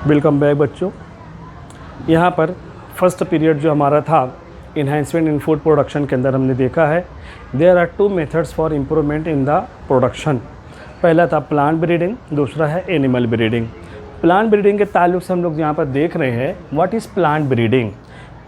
Welcome back बच्चों। यहाँ पर फर्स्ट पीरियड जो हमारा था इन्हेंसमेंट इन फूड प्रोडक्शन के अंदर हमने देखा है there are 2 methods for improvement in the production. पहला था प्लांट ब्रीडिंग, दूसरा है एनिमल ब्रीडिंग। प्लांट ब्रीडिंग के ताल्लुक से हम लोग यहाँ पर देख रहे हैं what is plant breeding.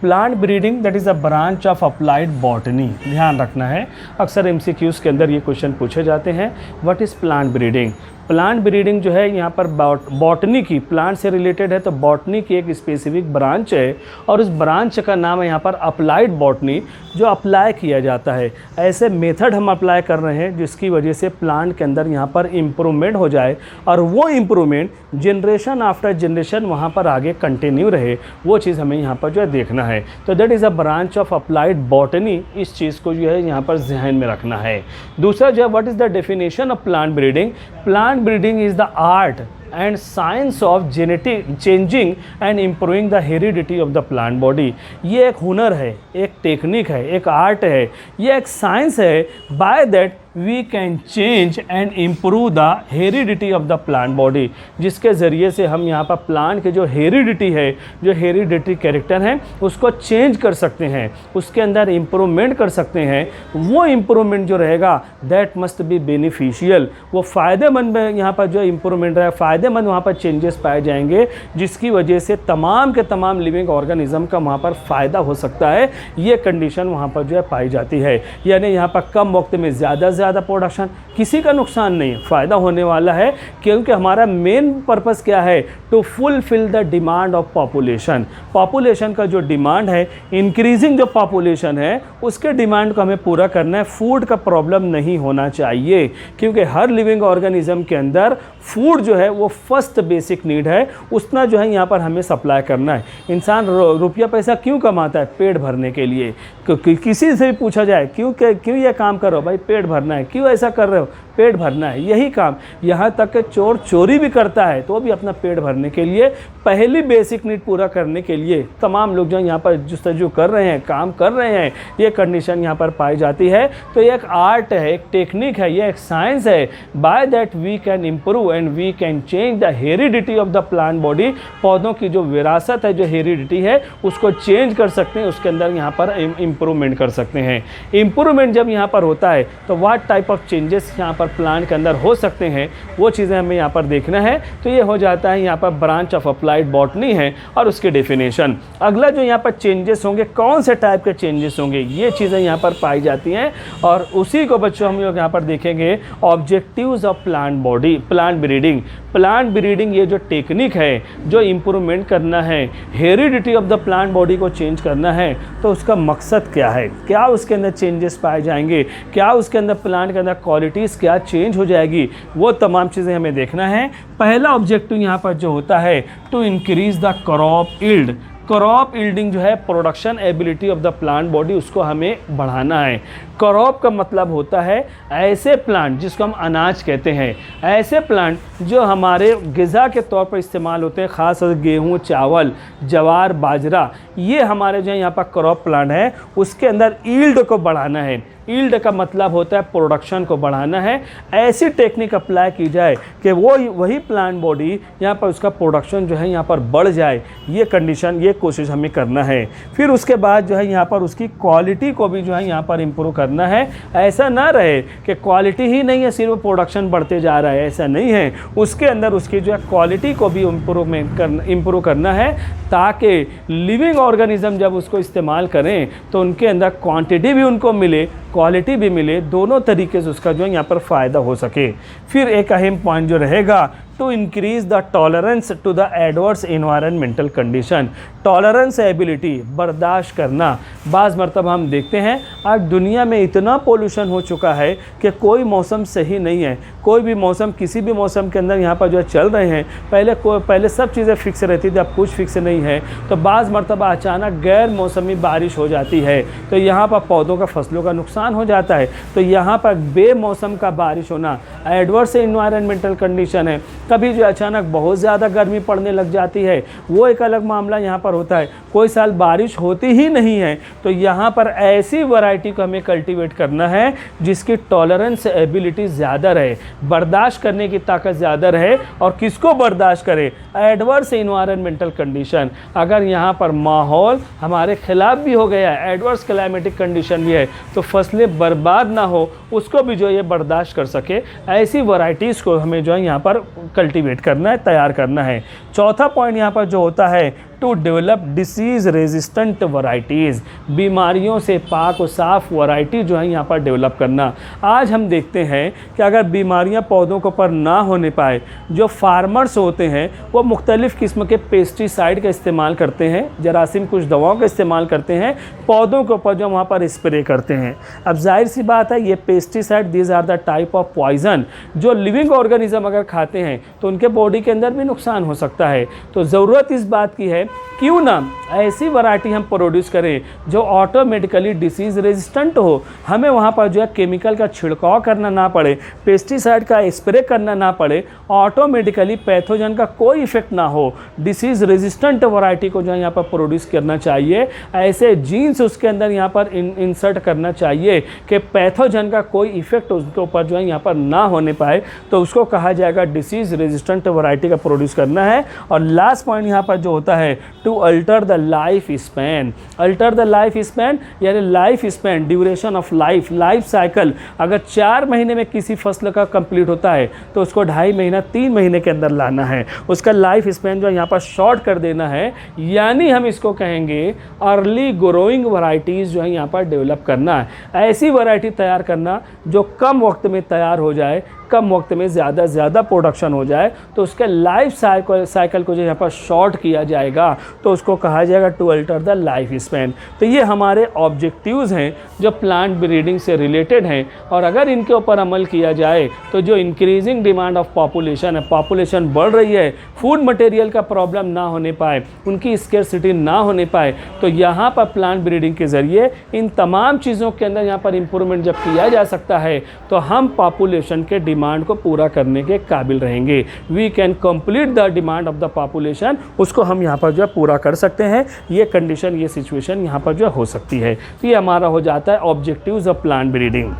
Plant breeding that is a branch of applied botany. ध्यान रखना है, अक्सर एमसीक्यूज़ के अंदर ये क्वेश्चन पूछे जाते हैं what is plant breeding. Plant breeding जो है यहाँ पर बॉटनी की, प्लांट से रिलेटेड है तो बॉटनी की एक स्पेसिफिक ब्रांच है और उस ब्रांच का नाम है यहाँ पर अप्लाइड बॉटनी, जो अप्लाई किया जाता है। ऐसे मेथड हम अप्लाई कर रहे हैं जिसकी वजह से प्लांट के अंदर यहाँ पर इम्प्रूवमेंट हो जाए और वो इम्प्रूवमेंट जनरेशन आफ्टर जनरेशन वहाँ पर आगे कंटिन्यू रहे, वो चीज़ हमें यहाँ पर जो है देखना है। तो that is a branch of applied botany, इस चीज़ को जो है यहाँ पर ध्यान में रखना है। दूसरा जो है what is the definition of plant breeding. Plant breeding is the art and science of genetic changing and improving the heredity of the plant body। ये एक हुनर है, एक टेक्निक है, एक आर्ट है, ये एक साइंस है। By that we can change and improve the heredity of the plant body, जिसके ज़रिए से हम यहाँ पर प्लांट के जो हेरिडिटी है, जो हेरिडिटी कैरेक्टर हैं, उसको चेंज कर सकते हैं, उसके अंदर इम्प्रूवमेंट कर सकते हैं। वो इम्प्रूवमेंट जो रहेगा दैट मस्ट बी बेनिफिशियल, वो फ़ायदेमंद में यहाँ पर जो इम्प्रूवमेंट रहे, फ़ायदेमंद वहाँ पर चेंजेस पाए जाएंगे, जिसकी वजह से तमाम के तमाम लिविंग ऑर्गेनिज्म का वहाँ पर फ़ायदा हो सकता है। ये कंडीशन वहाँ पर जो है पाई जाती है। यानी यहाँ पर कम वक्त में ज़्यादा प्रोडक्शन, किसी का नुकसान नहीं, फ़ायदा होने वाला है, क्योंकि हमारा मेन पर्पस क्या है, to fulfil the demand of population. Population का जो डिमांड है, इंक्रीजिंग जो पॉपुलेशन है, उसके डिमांड को हमें पूरा करना है। फूड का प्रॉब्लम नहीं होना चाहिए, क्योंकि हर लिविंग ऑर्गेनिज्म के अंदर फूड जो है वो फर्स्ट बेसिक नीड है, उतना जो है यहाँ पर हमें सप्लाई करना है। इंसान रुपया पैसा क्यों कमाता है? पेट भरने के लिए। किसी से भी पूछा जाए क्यों ये काम कर रहे हो? भाई पेट भरना है। क्यों ऐसा कर रहे हो? पेट भरना है, यही काम। यहाँ तक कि चोर चोरी भी करता है तो भी अपना पेट भरने के लिए, पहली बेसिक नीड पूरा करने के लिए तमाम लोग जो यहाँ पर जुस्तजू कर रहे हैं, काम कर रहे हैं, ये कंडीशन यहाँ पर पाई जाती है। तो ये एक आर्ट है, एक टेक्निक है, ये एक साइंस है। By that we can improve and we can change the heredity of the plant body. पौधों की जो विरासत है, जो हेरिडिटी है, उसको चेंज कर सकते हैं, उसके अंदर यहाँ पर इम्प्रूवमेंट कर सकते हैं। इम्प्रूवमेंट जब यहाँ पर होता है तो व्हाट टाइप ऑफ चेंजेस यहाँ पर प्लांट के अंदर हो सकते हैं, वो चीज़ें हमें यहाँ पर देखना है। तो ये हो जाता है यहाँ पर ब्रांच ऑफ अप्लाइड बॉटनी है और उसके डेफिनेशन। अगला जो यहाँ पर चेंजेस होंगे, कौन से टाइप के चेंजेस होंगे, ये चीज़ें यहाँ पर पाई जाती हैं और उसी को बच्चों हम लोग यहाँ पर देखेंगे। Objectives of plant body, plant breeding. Plant breeding ये जो टेक्निक है, जो इम्प्रूवमेंट करना है, heredity of the plant body को चेंज करना है, तो उसका मकसद क्या है, क्या उसके अंदर चेंजेस पाए जाएंगे, क्या उसके अंदर प्लांट के अंदर क्वालिटीज़ क्या चेंज हो जाएगी, वो तमाम चीज़ें हमें देखना है। पहला ऑब्जेक्टिव यहाँ पर जो होता है, to increase the crop yield. Crop yielding जो है, production ability of the plant body, उसको हमें बढ़ाना है। क्रॉप का मतलब होता है ऐसे प्लांट जिसको हम अनाज कहते हैं, ऐसे प्लांट जो हमारे ग़िज़ा के तौर पर इस्तेमाल होते हैं, ख़ास गेहूँ, चावल, ज्वार, बाजरा, ये हमारे जो यहाँ पर क्रॉप प्लांट है, उसके अंदर यील्ड को बढ़ाना है। यील्ड का मतलब होता है प्रोडक्शन को बढ़ाना है। ऐसी टेक्निक अप्लाई की जाए कि वही प्लांट बॉडी यहाँ पर उसका प्रोडक्शन जो है यहाँ पर बढ़ जाए, ये कंडीशन, ये कोशिश हमें करना है। फिर उसके बाद जो है यहाँ पर उसकी क्वालिटी को भी जो है यहाँ पर इम्प्रूव करना है। ऐसा ना रहे कि क्वालिटी ही नहीं है, सिर्फ प्रोडक्शन बढ़ते जा रहा है, ऐसा नहीं है। उसके अंदर उसकी जो है क्वालिटी को भी इम्प्रूव करना है, ताकि लिविंग ऑर्गेनिज्म जब उसको इस्तेमाल करें तो उनके अंदर क्वांटिटी भी उनको मिले, क्वालिटी भी मिले, दोनों तरीके से उसका जो है यहाँ पर फ़ायदा हो सके। फिर एक अहम पॉइंट जो रहेगा, to increase the tolerance to the adverse environmental condition. Tolerance ability, बर्दाश्त करना। बाज़ मरतबा हम देखते हैं आज दुनिया में इतना पोल्यूशन हो चुका है कि कोई मौसम सही नहीं है। कोई भी मौसम, किसी भी मौसम के अंदर यहाँ पर जो है चल रहे हैं, पहले सब चीज़ें फिक्स रहती थी, अब कुछ फिक्स नहीं है। तो बाज़ मरतबा अचानक गैर मौसमी बारिश हो जाती है, तो यहाँ पर पौधों का, फसलों का नुकसान हो जाता है। तो यहाँ पर बेमौसम का बारिश होना एडवर्स इन्वायरमेंटल कंडीशन है। कभी जो अचानक बहुत ज़्यादा गर्मी पड़ने लग जाती है, वो एक अलग मामला यहाँ पर होता है। कोई साल बारिश होती ही नहीं है, तो यहाँ पर ऐसी वैरायटी को हमें कल्टीवेट करना है जिसकी टॉलरेंस एबिलिटी ज़्यादा रहे, बर्दाश्त करने की ताकत ज़्यादा रहे। और किसको बर्दाश्त करे? Adverse environmental condition. अगर यहाँ पर माहौल हमारे खिलाफ भी हो गया है, एडवर्स क्लाइमेटिक कंडीशन भी है, तो फसलें बर्बाद ना हो, उसको भी जो ये बर्दाश्त कर सके, ऐसी वैरायटीज़ को हमें जो है यहाँ पर कल्टीवेट करना है, तैयार करना है। चौथा पॉइंट यहाँ पर जो होता है, to develop disease resistant varieties, बीमारियों से पाक और साफ वैरायटी जो है यहाँ पर डेवलप करना। आज हम देखते हैं कि अगर बीमारियाँ पौधों के ऊपर ना होने पाए, जो फार्मर्स होते हैं वो मुख्तलिफ़ किस्म के पेस्टिसाइड का इस्तेमाल करते हैं, जरासीम कुछ दवाओं का इस्तेमाल करते हैं पौधों के ऊपर, जो वहाँ पर स्प्रे करते हैं। अब जाहिर सी बात है, ये pesticide these are the type of poison, जो लिविंग ऑर्गेनिज्म अगर खाते हैं तो उनके बॉडी के अंदर भी नुकसान हो सकता है। तो ज़रूरत इस बात की है, क्यों ना ऐसी वैरायटी हम प्रोड्यूस करें जो ऑटोमेटिकली डिसीज़ रेजिस्टेंट हो। हमें वहाँ पर जो है केमिकल का छिड़काव करना ना पड़े, पेस्टिसाइड का स्प्रे करना ना पड़े, ऑटोमेटिकली पैथोजन का कोई इफेक्ट ना हो। डिसीज़ रेजिस्टेंट वैरायटी को जो है यहाँ पर प्रोड्यूस करना चाहिए। ऐसे जीन्स उसके अंदर यहाँ पर इंसर्ट करना चाहिए कि पैथोजन का कोई इफेक्ट उसके ऊपर जो है यहाँ पर ना होने पाए, तो उसको कहा जाएगा डिसीज़ रेजिस्टेंट वैरायटी का प्रोड्यूस करना है। और लास्ट पॉइंट यहाँ पर जो होता है, to alter the life span. Alter the life span यानी life span, duration of life, life cycle. अगर 4 महीने में किसी फसल का कंप्लीट होता है तो उसको 2.5 महीना 3 महीने के अंदर लाना है, उसका लाइफ स्पैन जो यहाँ पर शॉर्ट कर देना है। यानी हम इसको कहेंगे अर्ली ग्रोइंग वैरायटीज़ जो है यहाँ पर डेवलप करना है। ऐसी वैरायटी तैयार करना जो कम वक्त में तैयार हो जाए, कम वक्त में ज़्यादा प्रोडक्शन हो जाए, तो उसके लाइफ साइकिल को जो यहाँ पर शॉर्ट किया जाएगा, तो उसको कहा जाएगा to alter the life span. तो ये हमारे ऑब्जेक्टिव्स हैं जो प्लांट ब्रीडिंग से रिलेटेड हैं, और अगर इनके ऊपर अमल किया जाए तो जो इंक्रीजिंग डिमांड ऑफ पॉपुलेशन है, पॉपुलेशन बढ़ रही है, फूड मटेरियल का प्रॉब्लम ना होने पाए, उनकी स्केर्सिटी ना होने पाए, तो यहाँ पर प्लांट ब्रीडिंग के ज़रिए इन तमाम चीज़ों के अंदर यहाँ पर इम्प्रूवमेंट जब किया जा सकता है, तो हम पॉपुलेशन के डिमांड को पूरा करने के काबिल रहेंगे। We can complete the demand of the population, उसको हम यहाँ पर जो है पूरा कर सकते हैं। ये कंडीशन, ये सिचुएशन यहाँ पर जो हो सकती है। तो ये हमारा हो जाता है ऑब्जेक्टिव्स ऑफ प्लांट ब्रीडिंग।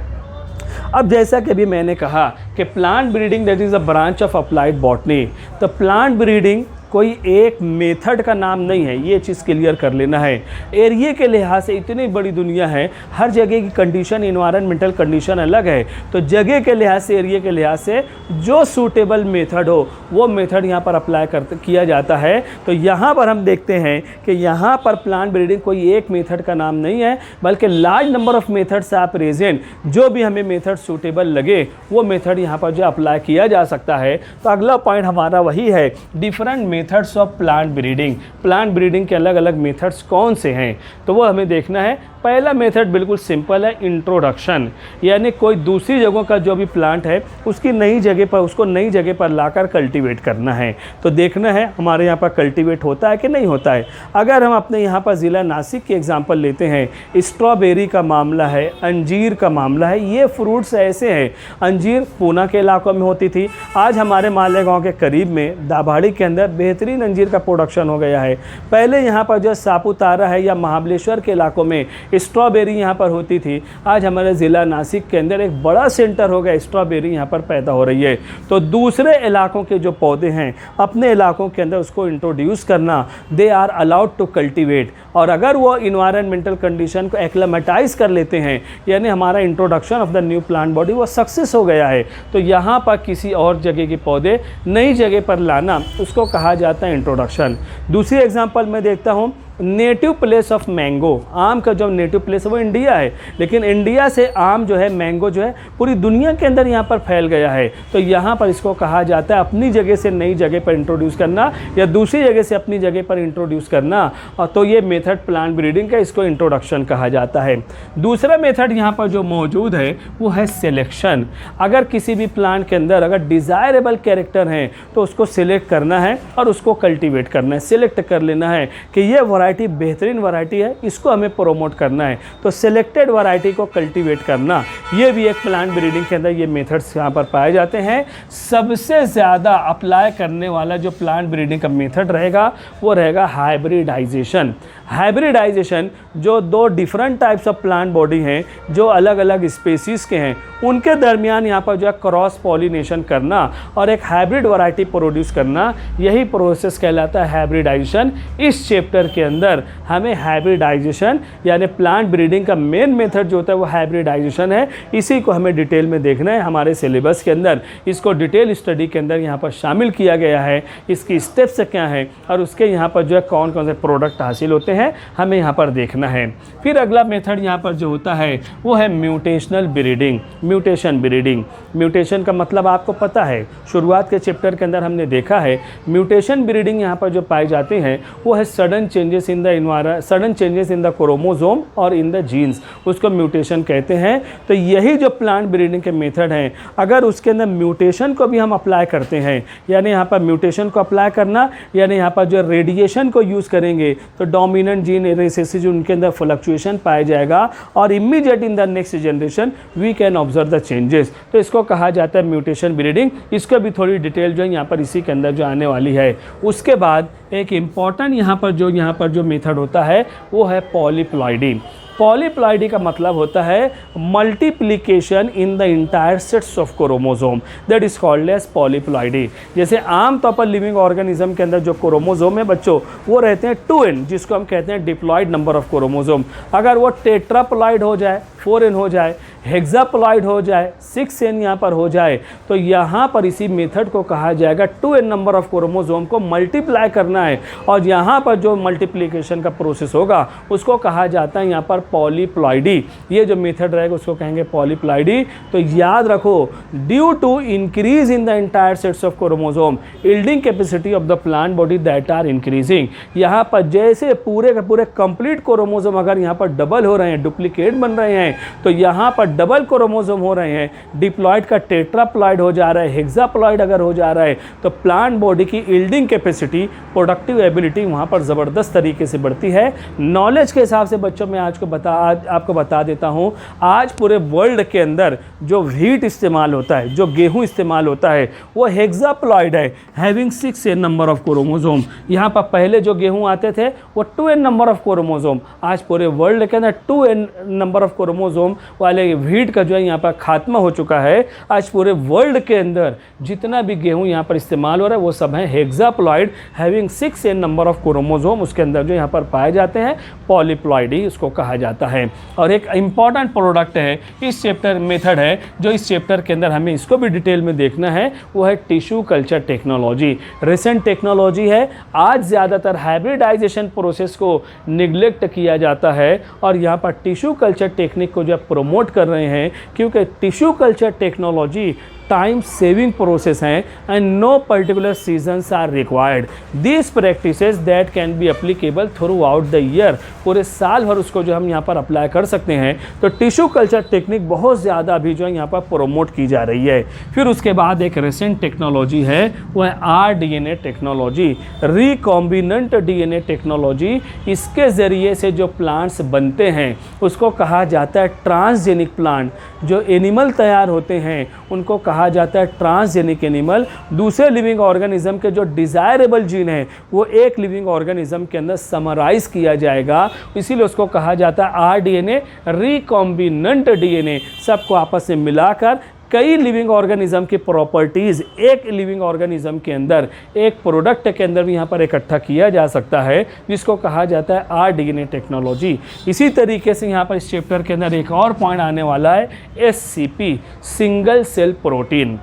अब जैसा कि अभी मैंने कहा कि plant breeding that is a branch of applied botany, तो प्लांट ब्रीडिंग कोई एक मेथड का नाम नहीं है, ये चीज़ क्लियर कर लेना है। एरिया के लिहाज से इतनी बड़ी दुनिया है, हर जगह की कंडीशन, इन्वायरमेंटल कंडीशन अलग है, तो जगह के लिहाज से, एरिया के लिहाज से जो सूटेबल मेथड हो वो मेथड यहाँ पर अप्लाई किया जाता है। तो यहाँ पर हम देखते हैं कि यहाँ पर प्लांट ब्रीडिंग कोई एक मेथड का नाम नहीं है, बल्कि large number of methods are present. जो भी हमें मेथड सूटेबल लगे वो मेथड यहाँ पर जो अप्लाई किया जा सकता है। तो अगला पॉइंट हमारा वही है, different methods of plant breeding. Plant breeding के अलग अलग मेथड्स कौन से हैं, तो वो हमें देखना है। पहला मेथड बिल्कुल सिंपल है, इंट्रोडक्शन, यानी कोई दूसरी जगहों का जो भी प्लांट है उसकी नई जगह पर, उसको नई जगह पर लाकर कल्टीवेट करना है। तो देखना है हमारे यहाँ पर कल्टीवेट होता है कि नहीं होता है। अगर हम अपने यहाँ पर ज़िला नासिक की एग्जांपल लेते हैं, स्ट्रॉबेरी का मामला है, अंजीर का मामला है। ये फ्रूट्स ऐसे हैं, अंजीर पूना के इलाकों में होती थी, आज हमारे मालेगांव के करीब में दाभाड़ी के अंदर बेहतरीन अंजीर का प्रोडक्शन हो गया है। पहले यहाँ पर जो सापुतारा है या महाबलेश्वर के इलाकों में स्ट्रॉबेरी यहाँ पर होती थी, आज हमारे ज़िला नासिक के अंदर एक बड़ा सेंटर हो गया, स्ट्रॉबेरी यहाँ पर पैदा हो रही है। तो दूसरे इलाकों के जो पौधे हैं अपने इलाकों के अंदर उसको इंट्रोड्यूस करना, they are allowed to cultivate. और अगर वो इन्वायरमेंटल कंडीशन को एक्लेमेटाइज कर लेते हैं, यानी हमारा introduction of the new plant body वो सक्सेस हो गया है, तो यहाँ पर किसी और जगह के पौधे नई जगह पर लाना, उसको कहा जाता है इंट्रोडक्शन। दूसरी एग्जांपल मैं देखता हूँ, नेटिव प्लेस ऑफ मैंगो। आम का जो नेटिव प्लेस है वो इंडिया है, लेकिन इंडिया से आम जो है, मैंगो जो है, पूरी दुनिया के अंदर यहाँ पर फैल गया है। तो यहाँ पर इसको कहा जाता है अपनी जगह से नई जगह पर इंट्रोड्यूस करना, या दूसरी जगह से अपनी जगह पर इंट्रोड्यूस करना। और तो ये मेथड प्लांट ब्रीडिंग का, इसको इंट्रोडक्शन कहा जाता है। दूसरा मेथड यहाँ पर जो मौजूद है वो है सिलेक्शन। अगर किसी भी प्लांट के अंदर अगर डिज़ायरेबल कैरेक्टर हैं तो उसको सिलेक्ट करना है और उसको कल्टिवेट करना है, सिलेक्ट कर लेना है कि ये वैरायटी बेहतरीन वैरायटी है, इसको हमें प्रोमोट करना है, तो सिलेक्टेड वैरायटी को कल्टीवेट करना, ये भी एक प्लांट ब्रीडिंग के अंदर ये मेथड्स यहाँ पर पाए जाते हैं। सबसे ज़्यादा अप्लाई करने वाला जो प्लांट ब्रीडिंग का मेथड रहेगा वो रहेगा हाइब्रिडाइजेशन। हाइब्रिडाइजेशन जो दो different types of plant body हैं, जो अलग अलग स्पेसीज़ के हैं, उनके दरमियान यहाँ पर जो है क्रॉस पॉलिनेशन करना और एक हाइब्रिड वैरायटी प्रोड्यूस करना, यही प्रोसेस कहलाता है हाइब्रिडाइजेशन। इस चैप्टर के अंदर हमें हाइब्रिडाइजेशन यानी प्लांट ब्रीडिंग का मेन मेथड जो होता है वो हाइब्रिडाइजेशन है, इसी को हमें डिटेल में देखना है। हमारे सिलेबस के अंदर इसको डिटेल स्टडी के अंदर यहाँ पर शामिल किया गया है, इसकी स्टेप्स क्या हैं और उसके यहाँ पर जो है कौन कौन से प्रोडक्ट हासिल होते हैं हमें यहाँ पर देखना है। फिर अगला मेथड यहाँ पर जो होता है वो है mutational breeding, mutation breeding. Mutation का मतलब आपको पता है, शुरुआत के चैप्टर के अंदर हमने देखा है। म्यूटेशन ब्रीडिंग यहाँ पर जो पाई जाती हैं वो है sudden changes in the chromosome और इन द जीन्स, उसको म्यूटेशन कहते हैं। तो यही जो प्लांट ब्रीडिंग के मेथड हैं, अगर उसके अंदर म्यूटेशन को भी हम अप्लाई करते हैं, यानी यहाँ पर म्यूटेशन को अप्लाई करना यानी यहाँ पर जो रेडिएशन को यूज़ करेंगे तो डोमिनेंट जीन रिसेसिव उनके अंदर फ्लक्चुएशन पाया जाएगा और immediate in the next generation we can observe the changes, तो इसको कहा जाता है म्यूटेशन ब्रीडिंग। इसको भी थोड़ी डिटेल जो है यहाँ पर इसी के अंदर जो आने वाली है। उसके बाद एक इम्पॉर्टेंट यहाँ पर जो मेथड होता है वो है पॉलीप्लॉइडी। पॉलीप्लॉइडी का मतलब होता है multiplication in the entire sets of chromosome, that is called as polyploidy. जैसे आमतौर पर लिविंग ऑर्गेनिज्म के अंदर जो क्रोमोसोम है बच्चों वो रहते हैं 2n, जिसको हम कहते हैं डिप्लॉइड नंबर ऑफ क्रोमोसोम। अगर वो टेट्राप्लॉइड हो जाए, 4n हो जाए, हेक्साप्लॉइड हो जाए, 6n यहाँ पर हो जाए, तो यहाँ पर इसी मेथड को कहा जाएगा 2n नंबर ऑफ क्रोमोसोम को मल्टीप्लाई करना है और यहाँ पर जो मल्टीप्लिकेशन का प्रोसेस होगा उसको कहा जाता है यहाँ पर पॉलीप्लॉइडी। ये जो मेथड रहेगा उसको कहेंगे पॉलीप्लॉइडी। तो याद रखो, due to increase in the entire sets of chromosome yielding capacity of the plant body that are increasing. यहाँ पर जैसे पूरे के पूरे कंप्लीट क्रोमोसोम अगर यहाँ पर डबल हो रहे हैं, डुप्लीकेट बन रहे हैं, तो यहाँ पर डबल क्रोमोसोम हो रहे हैं, डिप्लॉइड का टेट्राप्लॉइड हो जा रहा है, हेक्साप्लॉइड अगर हो जा रहा है, तो प्लांट बॉडी की यील्डिंग कैपेसिटी, प्रोडक्टिव एबिलिटी वहाँ पर ज़बरदस्त तरीके से बढ़ती है। नॉलेज के हिसाब से बच्चों मैं आज आपको बता देता हूँ, आज पूरे वर्ल्ड के अंदर जो व्हीट इस्तेमाल होता है, जो गेहूँ इस्तेमाल होता है, वो हेक्साप्लॉइड है, having 6n number of chromosome. यहाँ पर पहले जो गेहूँ आते थे वो 2n नंबर ऑफ क्रोमोसोम, आज पूरे वर्ल्ड के अंदर 2n नंबर ऑफ क्रोमोसोम वाले व्हीट का जो है यहाँ पर खात्मा हो चुका है। आज पूरे वर्ल्ड के अंदर जितना भी गेहूँ यहाँ पर इस्तेमाल हो रहा है वो सब है hexaploid, having 6n number of chromosome, उसके अंदर जो यहाँ पर पाए जाते हैं पॉलीप्लॉइडी उसको कहा जाता है। और एक इंपॉर्टेंट प्रोडक्ट है इस चैप्टर मेथड है जो इस चैप्टर के अंदर हमें इसको भी डिटेल में देखना है, वो है tissue culture technology. Recent technology है, आज ज़्यादातर हाइब्रिडाइजेशन प्रोसेस को निगलेक्ट किया जाता है और यहाँ पर टिश्यू कल्चर टेक्निक को जो प्रमोट कर रहे हैं, क्योंकि tissue culture technology time saving process हैं and no particular seasons are required. This practices that can be applicable throughout the year, पूरे साल भर उसको जो हम यहाँ पर अप्लाई कर सकते हैं। तो टिश्यू कल्चर टेक्निक बहुत ज़्यादा अभी जो है यहाँ पर प्रोमोट की जा रही है। फिर उसके बाद एक रिसेंट टेक्नोलॉजी है वो है RDNA technology, recombinant DNA technology. इसके ज़रिए से जो प्लांट्स बनते हैं उसको कहा जाता है ट्रांसजेनिक प्लांट। जो एनिमल तैयार होते हैं उनको कहा जाता है ट्रांसजेनिक एनिमल। दूसरे लिविंग ऑर्गेनिज्म के जो डिज़ायरेबल जीन है वो एक लिविंग ऑर्गेनिज्म के अंदर समराइज किया जाएगा, इसीलिए उसको कहा जाता है RDNA, रिकॉम्बिनेंट DNA। सबको आपस में मिलाकर कई लिविंग ऑर्गेनिज्म की प्रॉपर्टीज़ एक लिविंग ऑर्गेनिज्म के अंदर, एक प्रोडक्ट के अंदर भी यहाँ पर इकट्ठा किया जा सकता है, जिसको कहा जाता है RDNA टेक्नोलॉजी। इसी तरीके से यहाँ पर इस चैप्टर के अंदर एक और पॉइंट आने वाला है SCP, सिंगल सेल प्रोटीन।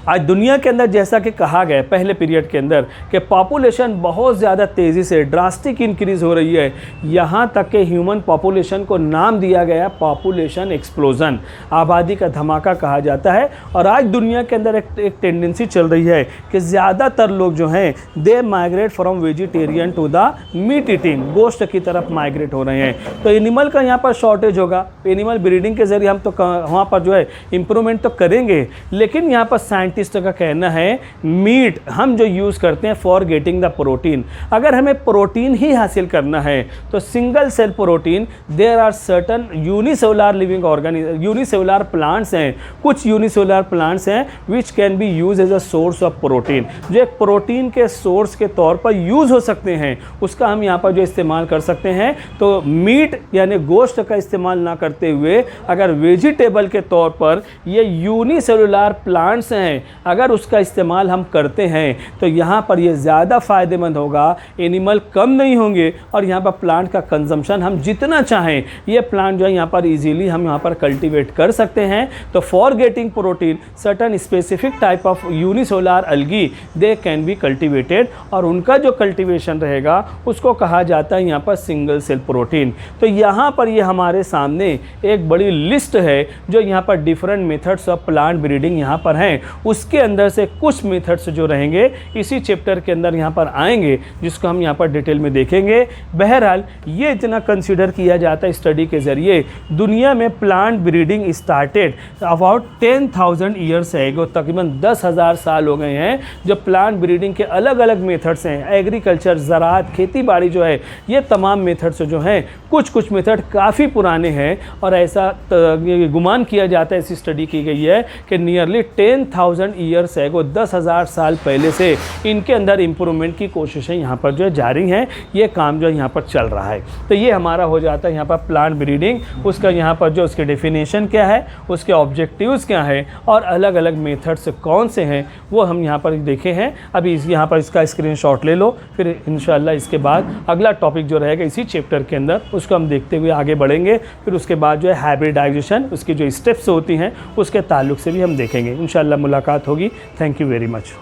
आज दुनिया के अंदर जैसा कि कहा गया पहले पीरियड के अंदर कि पॉपुलेशन बहुत ज़्यादा तेज़ी से ड्रास्टिक इंक्रीज़ हो रही है, यहाँ तक कि ह्यूमन पॉपुलेशन को नाम दिया गया पॉपुलेशन एक्सप्लोजन, आबादी का धमाका कहा जाता है। और आज दुनिया के अंदर एक टेंडेंसी चल रही है कि ज़्यादातर लोग जो हैं they migrate from vegetarian to the meat eating, गोश्त की तरफ माइग्रेट हो रहे हैं। तो एनिमल का यहाँ पर शॉर्टेज होगा, एनिमल ब्रीडिंग के ज़रिए हम तो वहाँ पर जो है इम्प्रूवमेंट तो करेंगे, लेकिन यहाँ पर साइंटिस्टों का कहना है मीट हम जो यूज़ करते हैं फॉर गेटिंग द प्रोटीन, अगर हमें प्रोटीन ही हासिल करना है तो single cell protein, there are certain unicellular living organism, unicellular plants हैं, कुछ यूनिसेलुलर प्लांट्स हैं which can be use as a source of protein, जो एक प्रोटीन के सोर्स के तौर पर यूज़ हो सकते हैं, उसका हम यहाँ पर जो इस्तेमाल कर सकते हैं। तो मीट यानी गोश्त का इस्तेमाल ना करते हुए अगर वेजिटेबल के तौर पर ये यूनिसेलुलर प्लांट्स हैं अगर उसका इस्तेमाल हम करते हैं तो यहाँ पर ये ज़्यादा फ़ायदेमंद होगा, एनिमल कम नहीं होंगे और यहाँ पर प्लांट का कंजम्पशन हम जितना चाहें ये प्लांट जो है यहाँ पर इजीली हम यहाँ पर कल्टीवेट कर सकते हैं। तो for getting protein certain specific type of unicellular algae they can be cultivated और उनका जो कल्टीवेशन रहेगा उसको कहा जाता है यहाँ पर सिंगल सेल प्रोटीन। तो यहाँ पर ये हमारे सामने एक बड़ी लिस्ट है जो यहाँ पर different methods of plant breeding यहाँ पर हैं, उसके अंदर से कुछ मेथड्स जो रहेंगे इसी चैप्टर के अंदर यहाँ पर आएंगे जिसको हम यहाँ पर डिटेल में देखेंगे। बहरहाल ये इतना कंसीडर किया जाता है स्टडी के ज़रिए दुनिया में plant breeding started about 10,000 years ago, तकरीबन 10,000 साल हो गए हैं जो प्लांट ब्रीडिंग के अलग अलग मेथड्स हैं। एग्रीकल्चर, ज़राअत, खेती बाड़ी जो है ये तमाम मेथड्स जो हैं कुछ मेथड काफ़ी पुराने हैं और ऐसा गुमान किया जाता है, ऐसी स्टडी की गई है कि नियरली 10,000 ईयर्स एगो, 10,000 साल पहले से इनके अंदर इम्प्रूवमेंट की कोशिशें यहाँ पर जो है जारी हैं, ये काम जो है यहाँ पर चल रहा है। तो ये हमारा हो जाता है यहाँ पर प्लांट ब्रीडिंग, उसका यहाँ पर जो उसकी डेफिनेशन क्या है, उसके ऑब्जेक्टिव्स क्या है और अलग अलग मेथड्स कौन से हैं वो हम यहाँ पर देखे हैं। अभी यहाँ पर इसका स्क्रीनशॉट ले लो, फिर इंशाल्लाह इसके बाद अगला टॉपिक जो रहेगा इसी चैप्टर के अंदर उसको हम देखते हुए आगे बढ़ेंगे। फिर उसके बाद जो है हाइब्रिडाइजेशन, उसकी जो स्टेप्स होती हैं उसके ताल्लुक से भी हम देखेंगे। इंशाल्लाह मुलाकात होगी। Thank you very much.